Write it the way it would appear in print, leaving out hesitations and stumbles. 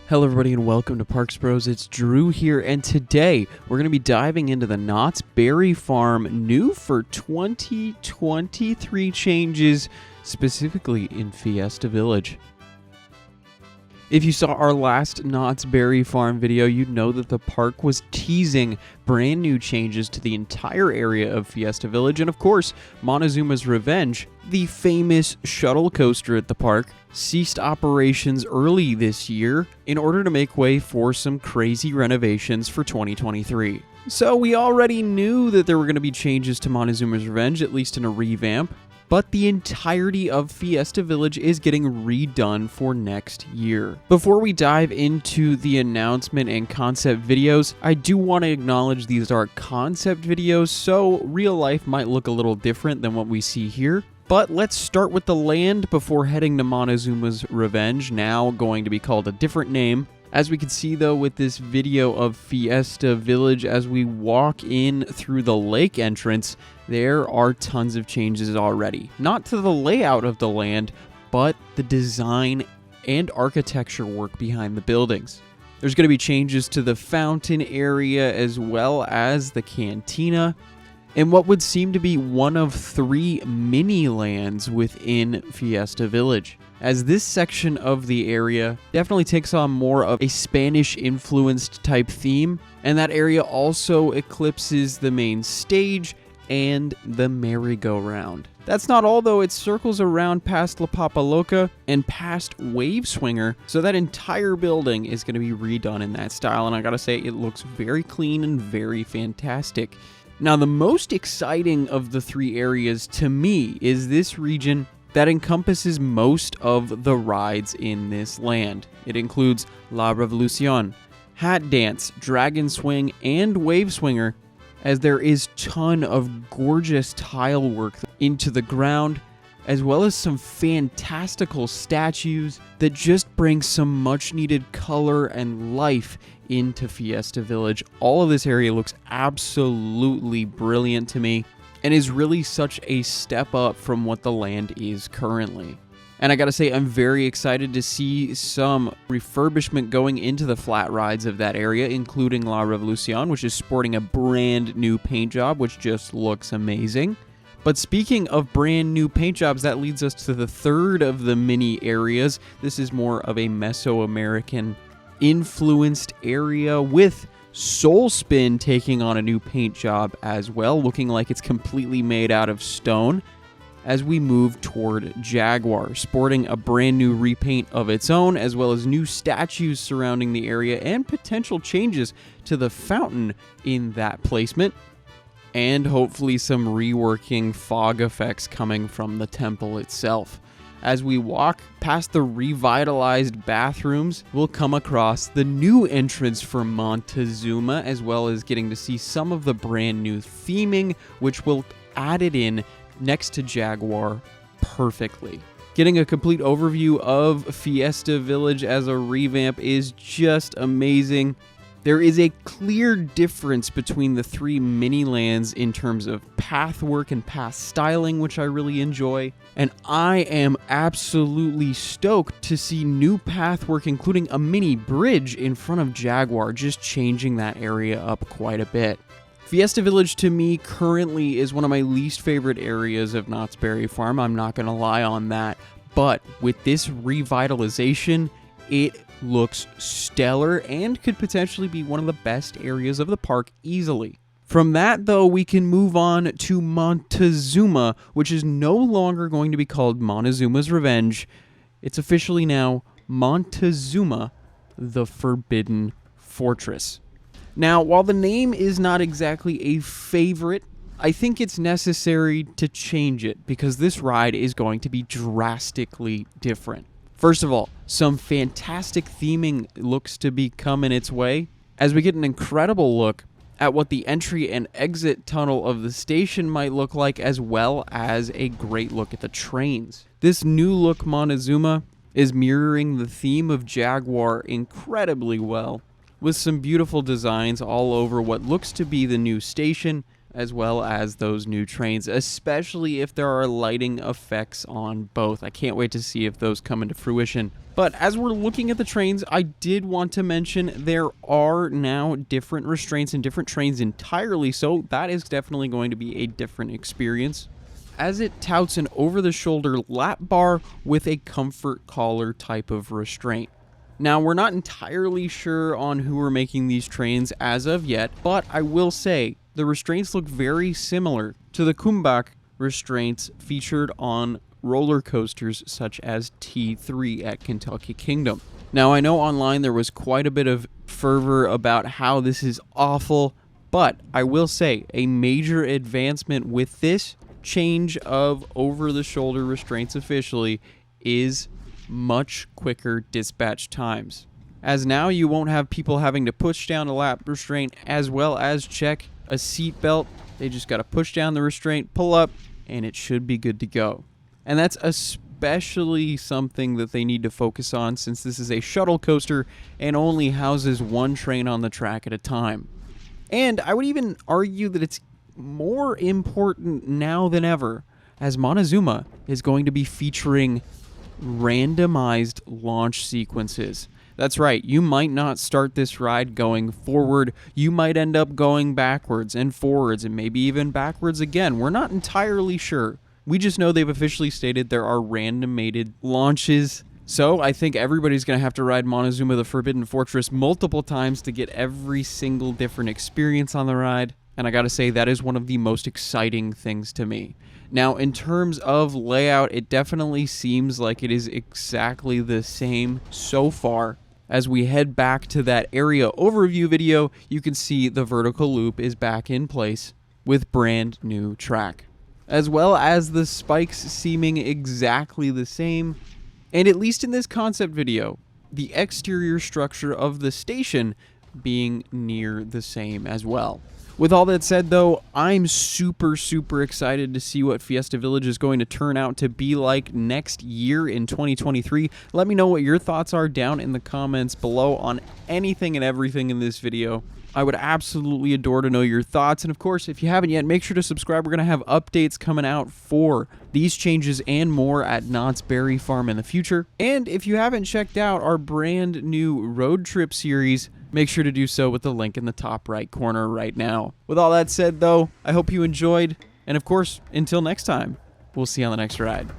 Hello everybody and welcome to parksbros. It's Drew here, and today we're going to be diving into the Knott's Berry Farm new for 2023 changes, specifically in Fiesta Village. If you saw our last Knott's Berry Farm video, you'd know that the park was teasing brand new changes to the entire area of Fiesta Village, and of course, MonteZOOma's Revenge, the famous shuttle coaster at the park, ceased operations early this year in order to make way for some crazy renovations for 2023. So we already knew that there were going to be changes to MonteZOOma's Revenge, at least in a revamp, but the entirety of Fiesta Village is getting redone for next year. Before we dive into the announcement and concept videos, I do want to acknowledge these are concept videos, so real life might look a little different than what we see here. But let's start with the land before heading to MonteZOOma's Revenge, now going to be called a different name. As we can see though with this video of Fiesta Village, as we walk in through the lake entrance, there are tons of changes already. Not to the layout of the land, but the design and architecture work behind the buildings. There's going to be changes to the fountain area as well as the cantina, and what would seem to be one of 3 mini lands within Fiesta Village, as this section of the area definitely takes on more of a Spanish-influenced type theme, and that area also eclipses the main stage and the merry-go-round. That's not all though, it circles around past La Papa Loca and past Wave Swinger, so that entire building is going to be redone in that style, and I gotta say, it looks very clean and very fantastic. Now, the most exciting of the 3 areas to me is this region that encompasses most of the rides in this land. It includes La Revolucion, Hat Dance, Dragon Swing, and Wave Swinger, as there is ton of gorgeous tile work into the ground, as well as some fantastical statues that just bring some much needed color and life into Fiesta Village. All of this area looks absolutely brilliant to me and is really such a step up from what the land is currently. And I gotta say, I'm very excited to see some refurbishment going into the flat rides of that area, including La Revolucion, which is sporting a brand new paint job, which just looks amazing. But speaking of brand new paint jobs, that leads us to the 3rd of the mini areas. This is more of a Mesoamerican influenced area with Soul Spin taking on a new paint job as well, looking like it's completely made out of stone, as we move toward Jaguar, sporting a brand new repaint of its own, as well as new statues surrounding the area and potential changes to the fountain in that placement, and hopefully some reworking fog effects coming from the temple itself. As we walk past the revitalized bathrooms, we'll come across the new entrance for MonteZOOma, as well as getting to see some of the brand new theming, which will add it in next to Jaguar perfectly. Getting a complete overview of Fiesta Village as a revamp is just amazing. There is a clear difference between the 3 mini lands in terms of path work and path styling, which I really enjoy. And I am absolutely stoked to see new path work, including a mini bridge in front of Jaguar, just changing that area up quite a bit. Fiesta Village to me currently is one of my least favorite areas of Knott's Berry Farm. I'm not going to lie on that. But with this revitalization, it looks stellar and could potentially be one of the best areas of the park easily. From that, though, we can move on to MonteZOOma, which is no longer going to be called MonteZOOma's Revenge. It's officially now MonteZOOma, the Forbidden Fortress. Now, while the name is not exactly a favorite, I think it's necessary to change it because this ride is going to be drastically different. First of all, some fantastic theming looks to be coming its way, as we get an incredible look at what the entry and exit tunnel of the station might look like, as well as a great look at the trains. This new look MonteZOOma is mirroring the theme of Jaguar incredibly well, with some beautiful designs all over what looks to be the new station, as well as those new trains, especially if there are lighting effects on both. I can't wait to see if those come into fruition. But as we're looking at the trains, I did want to mention there are now different restraints in different trains entirely, so that is definitely going to be a different experience, as it touts an over-the-shoulder lap bar with a comfort collar type of restraint. Now, we're not entirely sure on who are making these trains as of yet, but I will say the restraints look very similar to the Kumbak restraints featured on roller coasters such as T3 at Kentucky Kingdom. Now, I know online there was quite a bit of fervor about how this is awful, but I will say a major advancement with this change of over-the-shoulder restraints officially is much quicker dispatch times, as now you won't have people having to push down a lap restraint as well as check a seat belt. They just got to push down the restraint, pull up, and it should be good to go. And that's especially something that they need to focus on, since this is a shuttle coaster and only houses one train on the track at a time. And I would even argue that it's more important now than ever, as MonteZOOma is going to be featuring randomized launch sequences. That's right, you might not start this ride going forward, you might end up going backwards and forwards and maybe even backwards again. We're not entirely sure. We just know they've officially stated there are randomated launches. So I think everybody's going to have to ride MonteZOOma the Forbidden Fortress multiple times to get every single different experience on the ride. And I gotta say, that is one of the most exciting things to me. Now, in terms of layout, it definitely seems like it is exactly the same so far. As we head back to that area overview video, you can see the vertical loop is back in place with brand new track, as well as the spikes seeming exactly the same. And at least in this concept video, the exterior structure of the station being near the same as well. With all that said, though, I'm super excited to see what Fiesta Village is going to turn out to be like next year in 2023. Let me know what your thoughts are down in the comments below on anything and everything in this video. I would absolutely adore to know your thoughts. And of course, if you haven't yet, make sure to subscribe. We're going to have updates coming out for these changes and more at Knott's Berry Farm in the future. And if you haven't checked out our brand new road trip series, make sure to do so with the link in the top right corner right now. With all that said, though, I hope you enjoyed. And of course, until next time, we'll see you on the next ride.